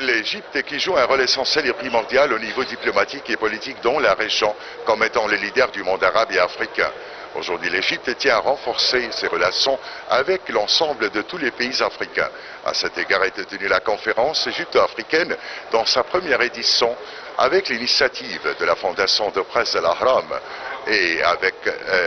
L'Égypte qui joue un rôle essentiel et primordial au niveau diplomatique et politique dans la région, comme étant le leader du monde arabe et africain. Aujourd'hui, l'Égypte tient à renforcer ses relations avec l'ensemble de tous les pays africains. À cet égard est tenue la conférence égypto-africaine dans sa première édition avec l'initiative de la Fondation de presse de l'Ahram et avec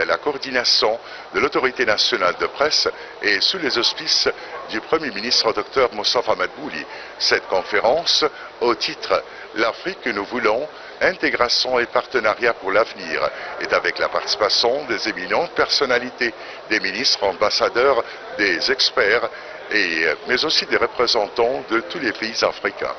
la coordination de l'autorité nationale de presse et sous les auspices du Premier ministre Dr Moustapha Madbouli. Cette conférence, au titre « L'Afrique que nous voulons, intégration et partenariat pour l'avenir » est avec la participation des éminentes personnalités, des ministres, ambassadeurs, des experts, mais aussi des représentants de tous les pays africains.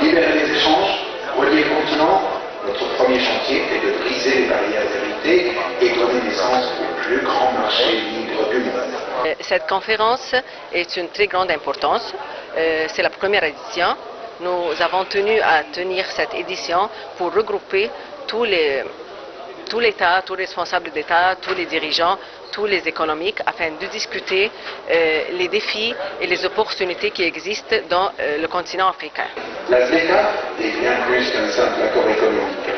Libérer les échanges, relier le continent, notre premier chantier est de briser les barrières héritées et donner naissance au plus grand marché libre du monde. Cette conférence est une très grande importance. C'est la première édition. Nous avons tenu à tenir cette édition pour regrouper tout l'État, tous les responsables d'État, tous les dirigeants, tous les économiques, afin de discuter les défis et les opportunités qui existent dans le continent africain. La ZLECA est bien plus qu'un simple accord économique.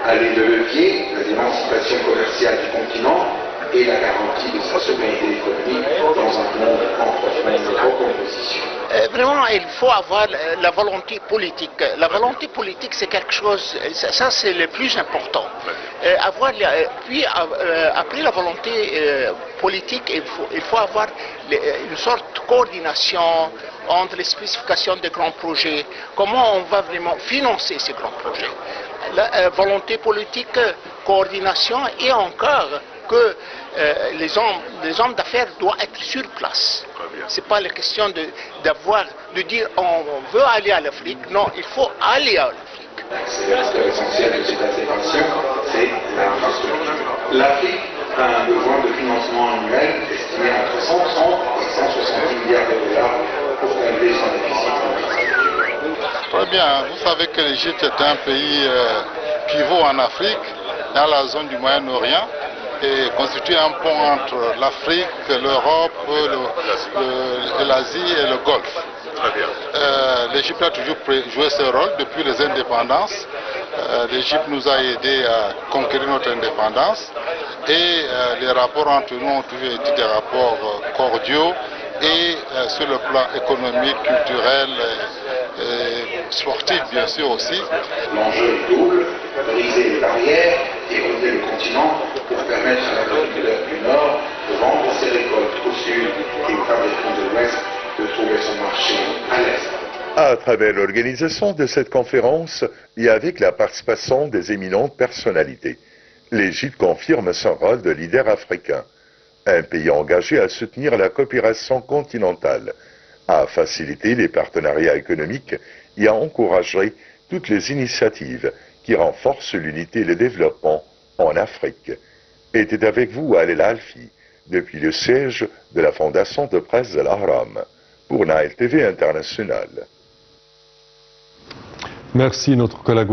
Elle est le levier de l'émancipation commerciale du continent et la garantie de sa souveraineté économique dans un monde en profonde recomposition. Vraiment, il faut avoir la volonté politique. La volonté politique, c'est quelque chose, ça c'est le plus important. Après la volonté politique, il faut avoir une sorte de coordination entre les spécifications des grands projets, comment on va vraiment financer ces grands projets. La volonté politique, coordination et encore que les hommes d'affaires doivent être sur place. Ce n'est pas la question de dire on veut aller à l'Afrique, non, il faut aller à l'Afrique. L'aspect essentiel de cette intégration, c'est l'infrastructure. L'Afrique a un besoin de financement annuel estimé entre 130 et 170 milliards de dollars pour combler son déficit infrastructurel. Très bien, vous savez que l'Égypte est un pays pivot en Afrique, dans la zone du Moyen-Orient, et constitue un pont entre l'Afrique, l'Europe, l'Asie et le Golfe. L'Égypte a toujours joué ce rôle depuis les indépendances. L'Égypte nous a aidés à conquérir notre indépendance et les rapports entre nous ont toujours été des rapports cordiaux et sur le plan économique, culturel et sportif bien sûr aussi. L'enjeu est double, briser les barrières et relier le continent pour permettre à l'agriculteur du Nord de vendre ses récoltes au Sud et aux fabricants de l'Ouest de trouver son marché à l'Est. À travers l'organisation de cette conférence et avec la participation des éminentes personnalités, l'Égypte confirme son rôle de leader africain, un pays engagé à soutenir la coopération continentale, à faciliter les partenariats économiques et à encourager toutes les initiatives qui renforcent l'unité et le développement en Afrique. Était avec vous Alel Alfi, depuis le siège de la Fondation de presse de l'Ahram, pour Nile TV International. Merci notre collègue.